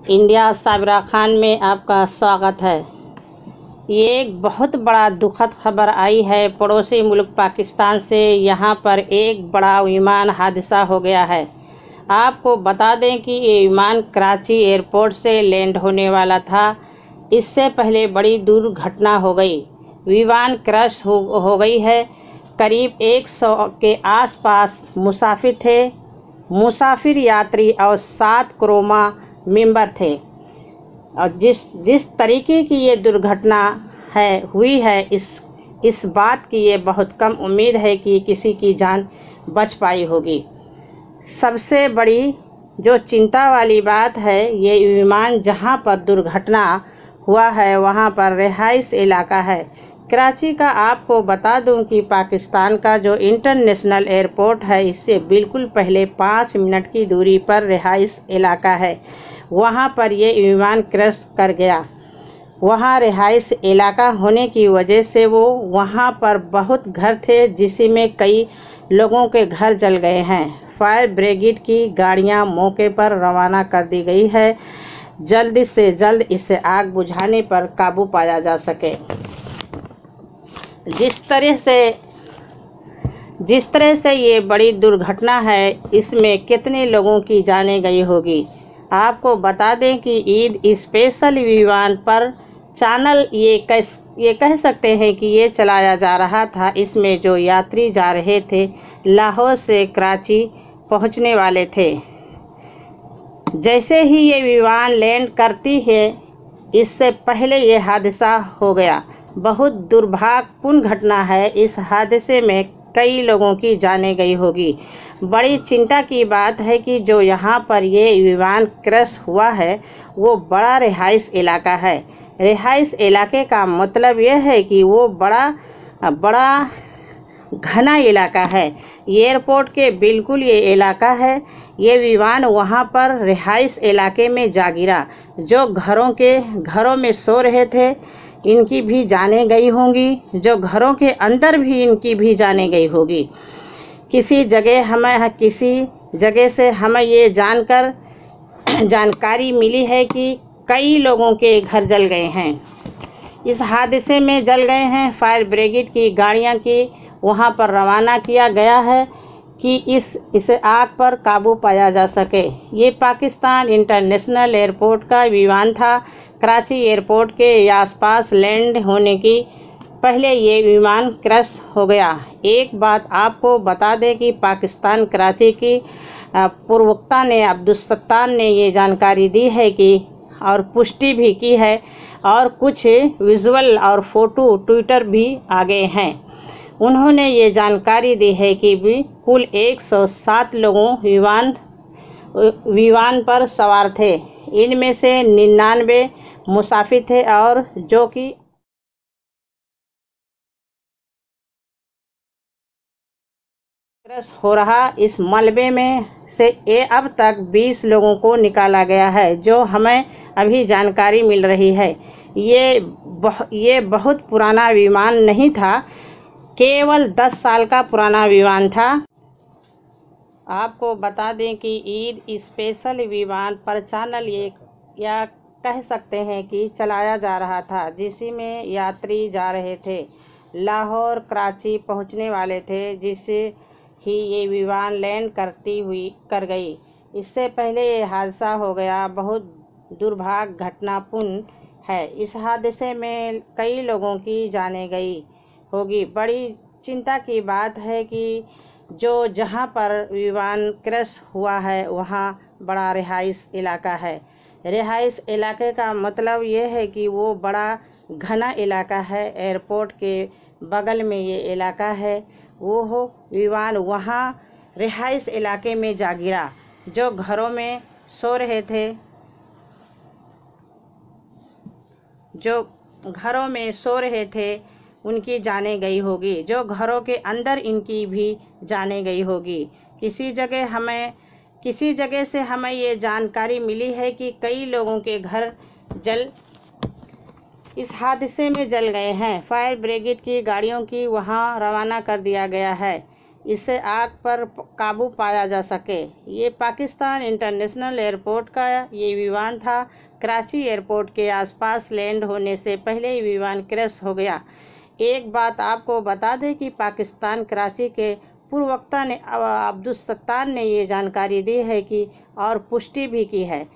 India Sabra Khan में आपका स्वागत है। ये एक बहुत बड़ा दुखद खबर आई है पड़ोसी मुल्क पाकिस्तान से। यहाँ पर एक बड़ा विमान हादसा हो गया है। आपको बता दें कि ये विमान कराची एयरपोर्ट से लैंड होने वाला था। इससे पहले बड़ी दुर्घटना हो गई। विमान क्रैश हो गई है। करीब 100 के आसपास मुसाफिर थे। मुसाफिर यात्री और 7 क्रोमा मेंबर थे। और जिस तरीके की ये दुर्घटना हुई है, इस बात की ये बहुत कम उम्मीद है कि किसी की जान बच पाई होगी। सबसे बड़ी जो चिंता वाली बात है, ये विमान जहां पर दुर्घटना हुआ है वहां पर रिहाइश इलाका है कराची का। आपको बता दूं कि पाकिस्तान का जो इंटरनेशनल एयरपोर्ट है, इससे बिल्कुल पहले 5 मिनट की दूरी पर रिहाइश इलाका है। वहां पर ये विमान क्रैश कर गया। वहां रिहाइश इलाका होने की वजह से वहां पर बहुत घर थे, जिसमें कई लोगों के घर जल गए हैं। फायर ब्रिगेड की गाड़ियां मौके पर रवाना कर दी गई है, जल्द से जल्द इसे आग बुझाने पर काबू पाया जा सके। जिस तरह से ये बड़ी दुर्घटना है, इसमें कितने लोगों की जानें गई होगी। आपको बता दें कि ईद स्पेशल विमान पर चैनल ये कह सकते हैं कि ये चलाया जा रहा था। इसमें जो यात्री जा रहे थे, लाहौर से कराची पहुंचने वाले थे। जैसे ही ये विमान लैंड करती है, इससे पहले ये हादसा हो गया। बहुत दुर्भाग्यपूर्ण घटना है। इस हादसे में कई लोगों की जानें गई होगी। बड़ी चिंता की बात है कि जो यहाँ पर ये विमान क्रैश हुआ है, वो बड़ा रिहाइश इलाका है। रिहाइश इलाके का मतलब यह है कि वो बड़ा घना इलाका है। एयरपोर्ट के बिल्कुल ये इलाका है। ये विमान वहाँ पर रिहाइश इलाके में जा गिरा। जो घरों में सो रहे थे, इनकी भी जानें गई होंगी। जो घरों के अंदर भी, इनकी भी जानें गई होगी। किसी जगह से हमें ये जानकारी मिली है कि कई लोगों के घर जल गए हैं। इस हादसे में जल गए हैं। फायर ब्रिगेड की गाड़ियां की वहां पर रवाना किया गया है कि इस आग पर काबू पाया जा सके। ये पाकिस्तान इंटरनेशनल एयरपोर्ट का विमान था। कराची एयरपोर्ट के आसपास लैंड होने की पहले ये विमान क्रैश हो गया। एक बात आपको बता दें कि पाकिस्तान कराची की प्रवक्ता ने अब्दुलसत्तार ने ये जानकारी दी है कि और पुष्टि भी की है, और कुछ विजुअल और फोटो ट्विटर भी आ गए हैं। उन्होंने ये जानकारी दी है कि कुल 107 लोगों विमान पर सवार थे। इनमें से 99 मुसाफिर थे, और जो कि हो रहा इस मलबे में से अब तक 20 लोगों को निकाला गया है, जो हमें अभी जानकारी मिल रही है। ये बहुत पुराना विमान नहीं था, केवल 10 साल का पुराना विमान था। आपको बता दें कि ईद स्पेशल विमान पर चैनल या कह सकते हैं कि चलाया जा रहा था, जिसमें यात्री जा रहे थे। लाहौर कराची पहुंचने वाले थे, जिससे ही ये विमान लैंड कर गई। इससे पहले ये हादसा हो गया। बहुत दुर्भाग्य घटनापूर्ण है। इस हादसे में कई लोगों की जानें गई होगी। बड़ी चिंता की बात है कि जहां पर विमान क्रैश हुआ है, वहां बड़ा रिहाइश इलाका है। रिहाइश इलाके का मतलब ये है कि वो बड़ा घना इलाका है। एयरपोर्ट के बगल में ये इलाका है। वो विमान वहाँ रिहाइश इलाके में जा गिरा। जो घरों में सो रहे थे, उनकी जानें गई होगी। जो घरों के अंदर, इनकी भी जानें गई होगी। किसी जगह से हमें ये जानकारी मिली है कि कई लोगों के घर इस हादसे में जल गए हैं। फायर ब्रिगेड की गाड़ियों की वहां रवाना कर दिया गया है। इससे आग पर काबू पाया जा सके। ये पाकिस्तान इंटरनेशनल एयरपोर्ट का ये विमान था। कराची एयरपोर्ट के आसपास लैंड होने से पहले ही विमान क्रैश हो गया। एक बात आपको बता दें कि पाकिस्तान कराची के प्रवक्ता ने अब्दुल सत्तार ने ये जानकारी दी है कि और पुष्टि भी की है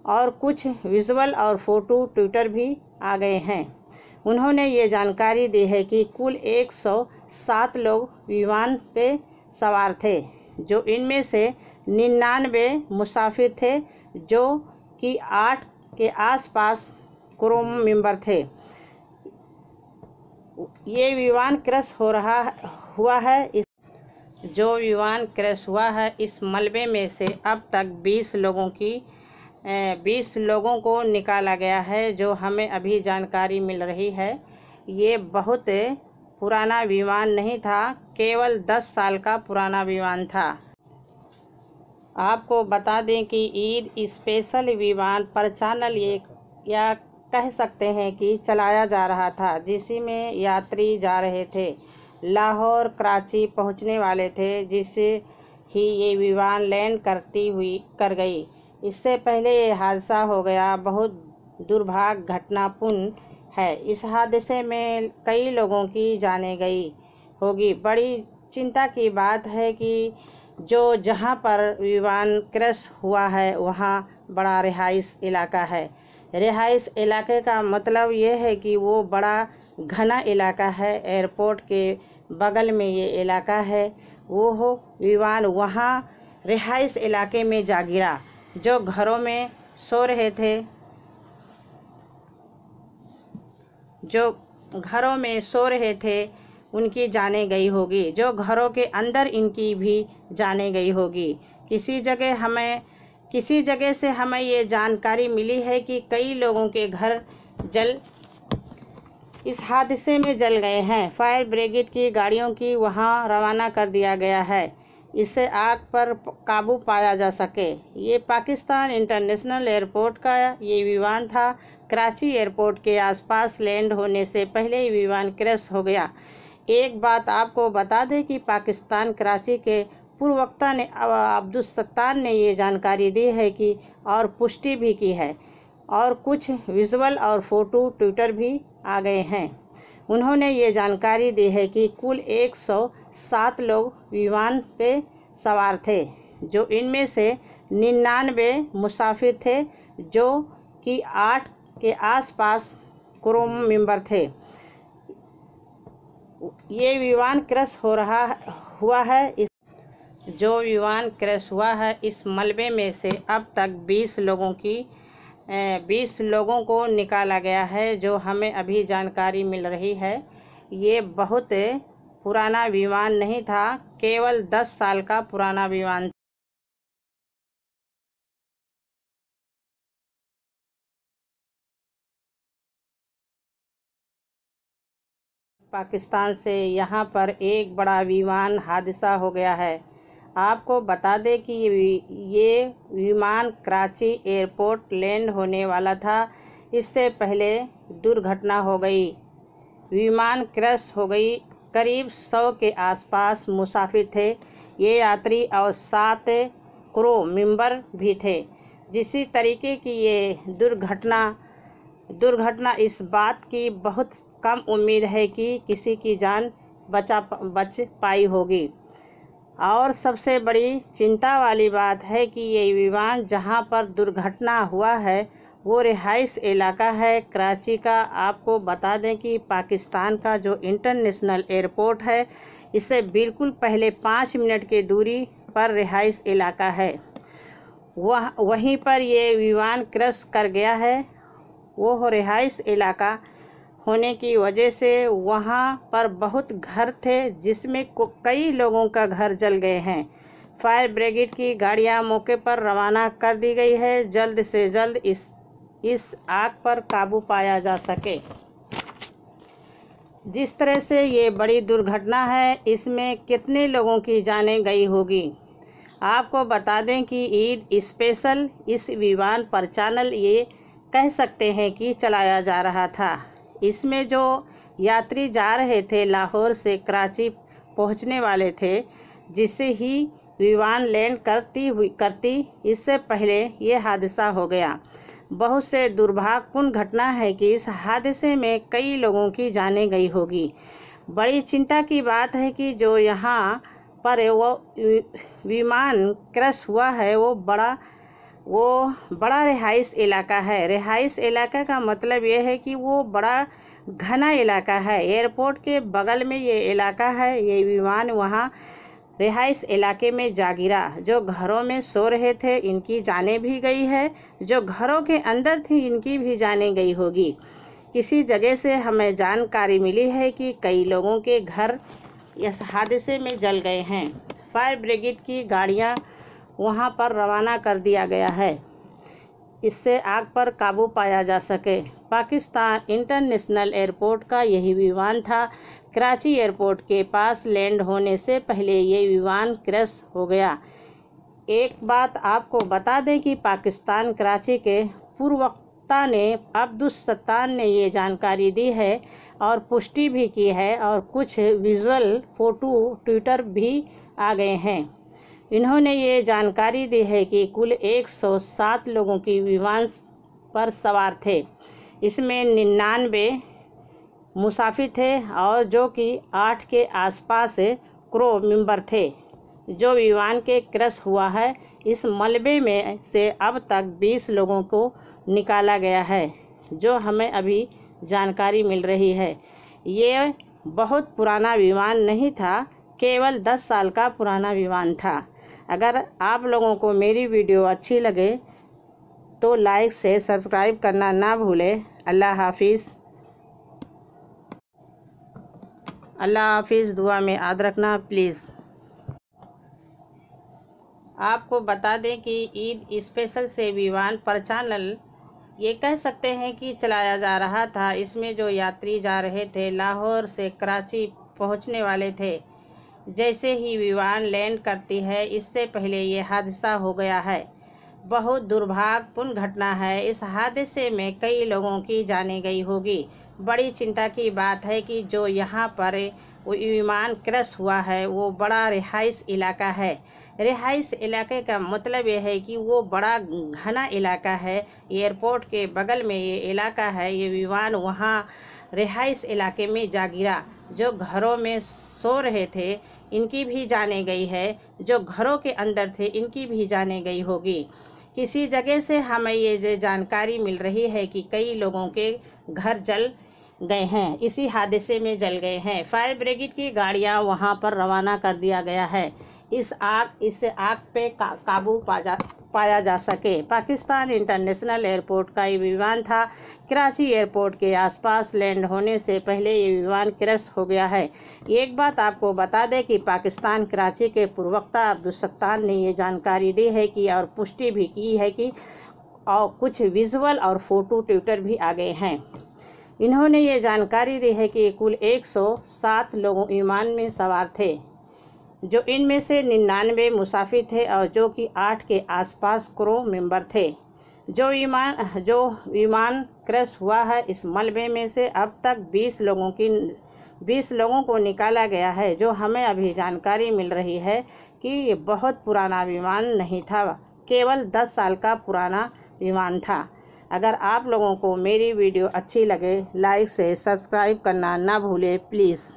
और कुछ विजुअल और फोटो ट्विटर भी आ गए हैं। उन्होंने ये जानकारी दी है कि कुल 107 लोग विमान पे सवार थे, जो इनमें से 99 मुसाफिर थे, जो कि 8 के आसपास क्रू मेंबर थे। ये विमान क्रैश हुआ है। जो विमान क्रैश हुआ है, इस मलबे में से अब तक 20 लोगों को निकाला गया है, जो हमें अभी जानकारी मिल रही है। ये बहुत पुराना विमान नहीं था, केवल 10 साल का पुराना विमान था। आपको बता दें कि ईद स्पेशल विमान परिचालन ये या कह सकते हैं कि चलाया जा रहा था, जिसमें यात्री जा रहे थे, लाहौर कराची पहुंचने वाले थे, जिससे ही ये विमान लैंड कर गई। इससे पहले ये हादसा हो गया। बहुत दुर्भाग्य घटनापूर्ण है। इस हादसे में कई लोगों की जानें गई होगी। बड़ी चिंता की बात है कि जहां पर विमान क्रैश हुआ है वहां बड़ा रिहाइश इलाका है। रिहाइश इलाके का मतलब ये है कि वो बड़ा घना इलाका है। एयरपोर्ट के बगल में ये इलाका है। वो विमान वहाँ रिहाइश इलाके में जा गिरा। जो घरों में सो रहे थे उनकी जाने गई होगी। जो घरों के अंदर इनकी भी जाने गई होगी। किसी जगह से हमें ये जानकारी मिली है कि कई लोगों के घर इस हादसे में जल गए हैं। फायर ब्रिगेड की गाड़ियों की वहां रवाना कर दिया गया है, इससे आग पर काबू पाया जा सके। ये पाकिस्तान इंटरनेशनल एयरपोर्ट का ये विमान था। कराची एयरपोर्ट के आसपास लैंड होने से पहले ही विमान क्रैश हो गया। एक बात आपको बता दें कि पाकिस्तान कराची के प्रवक्ता ने अब्दुल सत्तार ने ये जानकारी दी है कि और पुष्टि भी की है और कुछ विजुअल और फोटो ट्विटर भी आ गए हैं। उन्होंने ये जानकारी दी है कि कुल 107 लोग विमान पे सवार थे, जो इनमें से 99 मुसाफिर थे, जो कि 8 के आसपास क्रू मेंबर थे। ये विमान क्रैश हुआ है। जो विमान क्रैश हुआ है, इस मलबे में से अब तक 20 लोगों को निकाला गया है, जो हमें अभी जानकारी मिल रही है। ये बहुत पुराना विमान नहीं था, केवल 10 साल का पुराना विमान। पाकिस्तान से यहाँ पर एक बड़ा विमान हादसा हो गया है। आपको बता दें कि ये विमान कराची एयरपोर्ट लैंड होने वाला था। इससे पहले दुर्घटना हो गई, विमान क्रैश हो गई। करीब 100 के आसपास मुसाफिर थे, ये यात्री और 7 क्रू मेंबर भी थे। जिसी तरीके की ये दुर्घटना इस बात की बहुत कम उम्मीद है कि किसी की जान बच पाई होगी। और सबसे बड़ी चिंता वाली बात है कि ये विमान जहां पर दुर्घटना हुआ है वो रिहाइश इलाका है कराची का। आपको बता दें कि पाकिस्तान का जो इंटरनेशनल एयरपोर्ट है, इससे बिल्कुल पहले 5 मिनट की दूरी पर रिहाइश इलाका है। वहीं पर ये विमान क्रैश कर गया है। वो रिहाइश इलाका होने की वजह से वहां पर बहुत घर थे, जिसमें कई लोगों का घर जल गए हैं। फायर ब्रिगेड की गाड़ियां मौके पर रवाना कर दी गई है, जल्द से जल्द इस आग पर काबू पाया जा सके। जिस तरह से ये बड़ी दुर्घटना है, इसमें कितने लोगों की जानें गई होगी। आपको बता दें कि ईद स्पेशल इस विमान परिचालन ये कह सकते हैं कि चलाया जा रहा था। इसमें जो यात्री जा रहे थे, लाहौर से कराची पहुंचने वाले थे, जिससे ही विमान लैंड करती इससे पहले ये हादसा हो गया। बहुत से दुर्भाग्यपूर्ण घटना है कि इस हादसे में कई लोगों की जानें गई होगी। बड़ी चिंता की बात है कि जो यहाँ पर वो विमान क्रैश हुआ है वो बड़ा रिहाइश इलाका है। रिहाइश इलाका का मतलब ये है कि वो बड़ा घना इलाका है। एयरपोर्ट के बगल में ये इलाका है। ये विमान वहाँ रिहाइश इलाके में जा गिरा। जो घरों में सो रहे थे इनकी जानें भी गई है, जो घरों के अंदर थी इनकी भी जानें गई होगी। किसी जगह से हमें जानकारी मिली है कि कई लोगों के घर इस हादसे में जल गए हैं। फायर ब्रिगेड की गाड़ियां वहां पर रवाना कर दिया गया है, इससे आग पर काबू पाया जा सके। पाकिस्तान इंटरनेशनल एयरपोर्ट का यही विमान था। कराची एयरपोर्ट के पास लैंड होने से पहले ये विमान क्रैश हो गया। एक बात आपको बता दें कि पाकिस्तान कराची के पूर्ववक्ता ने अब्दुस-सत्तार ने ये जानकारी दी है और पुष्टि भी की है और कुछ विजुअल फोटो ट्विटर भी आ गए हैं। इन्होंने ये जानकारी दी है कि कुल 107 लोगों की विमान पर सवार थे। इसमें 99 मुसाफिर थे और जो कि 8 के आसपास क्रू मेंबर थे। जो विमान के क्रैश हुआ है, इस मलबे में से अब तक 20 लोगों को निकाला गया है, जो हमें अभी जानकारी मिल रही है। ये बहुत पुराना विमान नहीं था, केवल 10 साल का पुराना विमान था। अगर आप लोगों को मेरी वीडियो अच्छी लगे तो लाइक से सब्सक्राइब करना ना भूलें। अल्लाह हाफिज़। अल्लाह हाफिज़। दुआ में याद रखना प्लीज़। आपको बता दें कि ईद स्पेशल से विमान परिचालन ये कह सकते हैं कि चलाया जा रहा था। इसमें जो यात्री जा रहे थे लाहौर से कराची पहुंचने वाले थे। जैसे ही विमान लैंड करती है इससे पहले ये हादसा हो गया है। बहुत दुर्भाग्यपूर्ण घटना है। इस हादसे में कई लोगों की जानें गई होगी। बड़ी चिंता की बात है कि जो यहाँ पर वो विमान क्रैश हुआ है वो बड़ा रिहाइश इलाका है। रिहाइश इलाके का मतलब ये है कि वो बड़ा घना इलाका है। एयरपोर्ट के बगल में ये इलाका है। ये विमान वहाँ रिहाइश इलाके में जा गिरा। जो घरों में सो रहे थे इनकी भी जानें गई है, जो घरों के अंदर थे इनकी भी जानें गई होगी। किसी जगह से हमें ये जानकारी मिल रही है कि कई लोगों के घर जल गए हैं, इसी हादसे में जल गए हैं। फायर ब्रिगेड की गाड़ियां वहां पर रवाना कर दिया गया है, इस आग पे काबू पाया जा सके। पाकिस्तान इंटरनेशनल एयरपोर्ट का ये विमान था। कराची एयरपोर्ट के आसपास लैंड होने से पहले ये विमान क्रैश हो गया है। एक बात आपको बता दें कि पाकिस्तान कराची के प्रवक्ता अब्दुस-सत्तार ने ये जानकारी दी है कि और पुष्टि भी की है कि और कुछ विजुअल और फोटो ट्विटर भी आ गए हैं। इन्होंने ये जानकारी दी है कि कुल 107 लोग विमान में सवार थे, जो इनमें से 99 मुसाफिर थे और जो कि 8 के आसपास क्रू मेंबर थे। जो विमान क्रैश हुआ है इस मलबे में से अब तक 20 लोगों को निकाला गया है। जो हमें अभी जानकारी मिल रही है कि ये बहुत पुराना विमान नहीं था, केवल 10 साल का पुराना विमान था। अगर आप लोगों को मेरी वीडियो अच्छी लगे लाइक से सब्सक्राइब करना ना भूलें प्लीज़।